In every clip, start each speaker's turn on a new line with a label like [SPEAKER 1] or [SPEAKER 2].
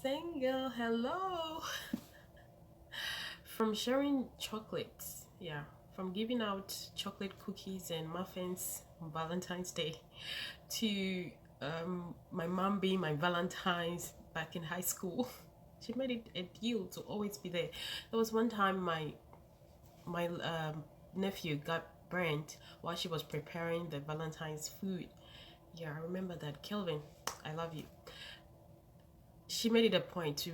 [SPEAKER 1] single. Hello. From sharing chocolates, yeah, from giving out chocolate cookies and muffins on Valentine's Day to my mom being my Valentine's back in high school. She made it a deal to always be there. There was one time my nephew got burnt while she was preparing the Valentine's food. Yeah, I remember that. Kelvin, I love you. She made it a point to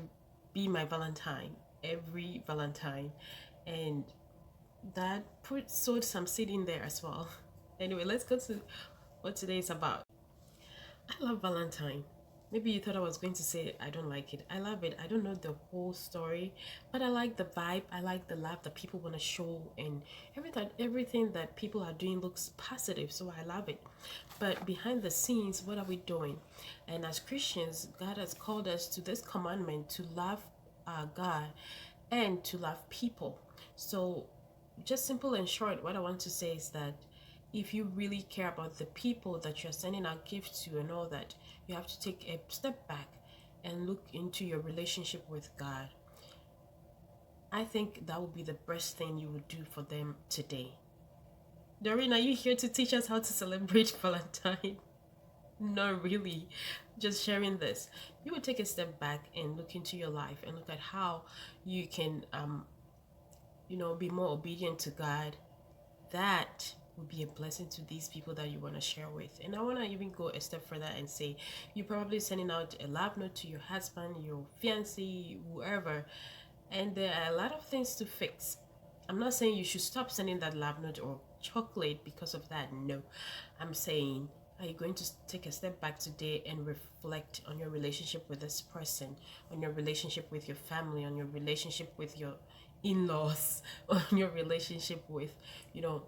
[SPEAKER 1] be my Valentine every Valentine, and that put sowed some seed in there as well. Anyway, let's go to what today is about. I love Valentine. Maybe you thought I was going to say I don't like it. I love it. I don't know the whole story, but I like the vibe. I like the love that people want to show, and everything that people are doing looks positive. So I love it. But behind the scenes, what are we doing? And as Christians, God has called us to this commandment to love God and to love people. So just simple and short, what I want to say is that if you really care about the people that you're sending out gifts to and all that, you have to take a step back and look into your relationship with God. I think that would be the best thing you would do for them today. Doreen, are you here to teach us how to celebrate Valentine? No, really. Just sharing this. You would take a step back and look into your life and look at how you can be more obedient to God. That would be a blessing to these people that you want to share with. And I want to even go a step further and say you're probably sending out a love note to your husband, your fiancé, whoever, and there are a lot of things to fix. I'm not saying you should stop sending that love note or chocolate because of that. No, I'm saying, are you going to take a step back today and reflect on your relationship with this person, on your relationship with your family, on your relationship with your in-laws, on your relationship with, you know,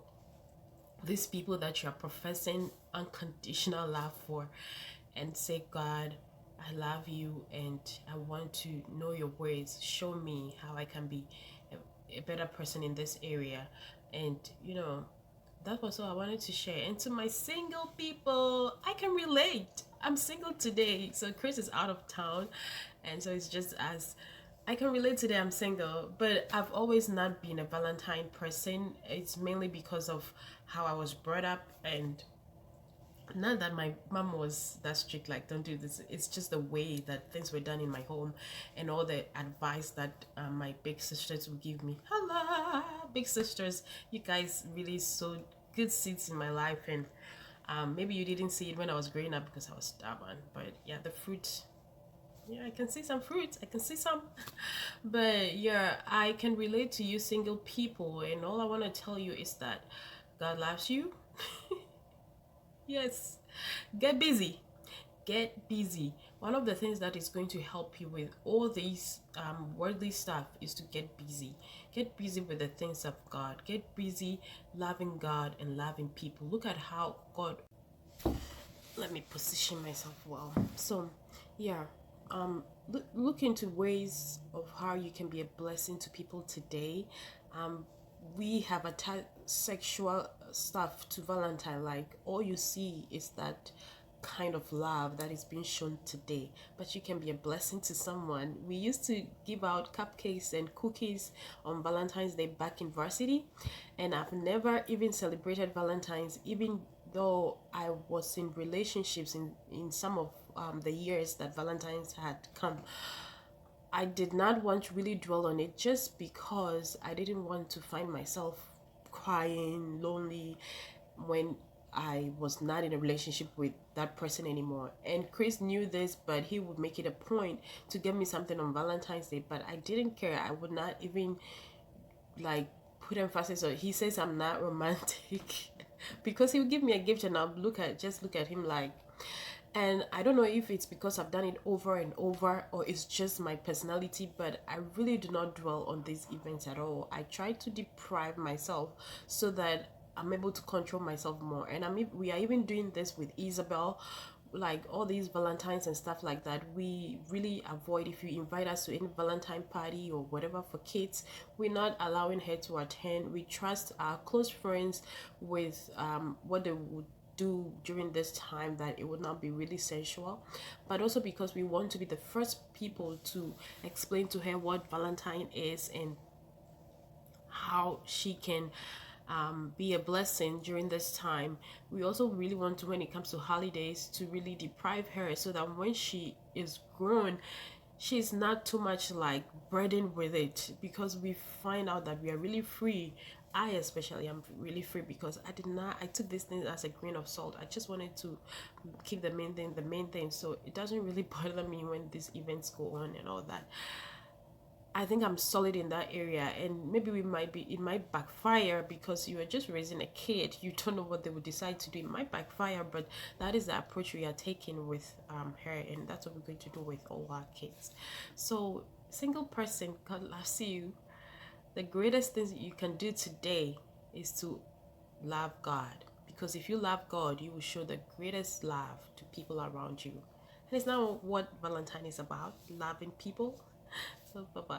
[SPEAKER 1] these people that you are professing unconditional love for, and say, God, I love you and I want to know your ways. Show me how I can be a better person in this area. And that was all I wanted to share. And to my single people, I can relate. I'm single today, so Chris is out of town, and so it's just as I can relate today. I'm single, but I've always not been a Valentine person. It's mainly because of how I was brought up, and not that my mom was that strict, like don't do this. It's just the way that things were done in my home, and all the advice that my big sisters would give me. Hello, big sisters, you guys really sowed good seeds in my life, and maybe you didn't see it when I was growing up because I was stubborn, but yeah, the fruit, yeah, I can see some fruits, I can see some. But yeah, I can relate to you single people, and all I want to tell you is that God loves you. Yes, get busy. Get busy. One of the things that is going to help you with all these worldly stuff is to get busy. Get busy with the things of God. Get busy loving God and loving people. Look at how God, let me position myself well. So yeah, look into ways of how you can be a blessing to people today. We have attached sexual stuff to Valentine, like all you see is that kind of love that is being shown today, but you can be a blessing to someone. We used to give out cupcakes and cookies on Valentine's Day back in varsity, and I've never even celebrated Valentine's, even though I was in relationships in some of the years that Valentine's had come. I did not want to really dwell on it just because I didn't want to find myself crying, lonely when I was not in a relationship with that person anymore. And Chris knew this, but he would make it a point to get me something on Valentine's Day, but I didn't care. I would not even like put emphasis on. He says I'm not romantic because he would give me a gift and I'll look at him like, and I don't know if it's because I've done it over and over or it's just my personality, but I really do not dwell on these events at all. I try to deprive myself so that I'm able to control myself more. And we are even doing this with Isabel, like all these Valentines and stuff like that. We really avoid, if you invite us to any Valentine party or whatever for kids, we're not allowing her to attend. We trust our close friends with what they would do during this time that it would not be really sensual, but also because we want to be the first people to explain to her what Valentine is and how she can be a blessing during this time. We also really want to, when it comes to holidays, to really deprive her so that when she is grown, she's not too much like burdened with it, because we find out that we are really free. I especially am really free because I took this thing as a grain of salt. I just wanted to keep the main thing, so it doesn't really bother me when these events go on and all that. I think I'm solid in that area, and maybe it might backfire because you are just raising a kid. You don't know what they would decide to do. It might backfire, but that is the approach we are taking with her, and that's what we're going to do with all our kids. So, single person, God loves you. The greatest thing you can do today is to love God, because if you love God, you will show the greatest love to people around you. And it's not what Valentine is about, loving people. So, bye bye.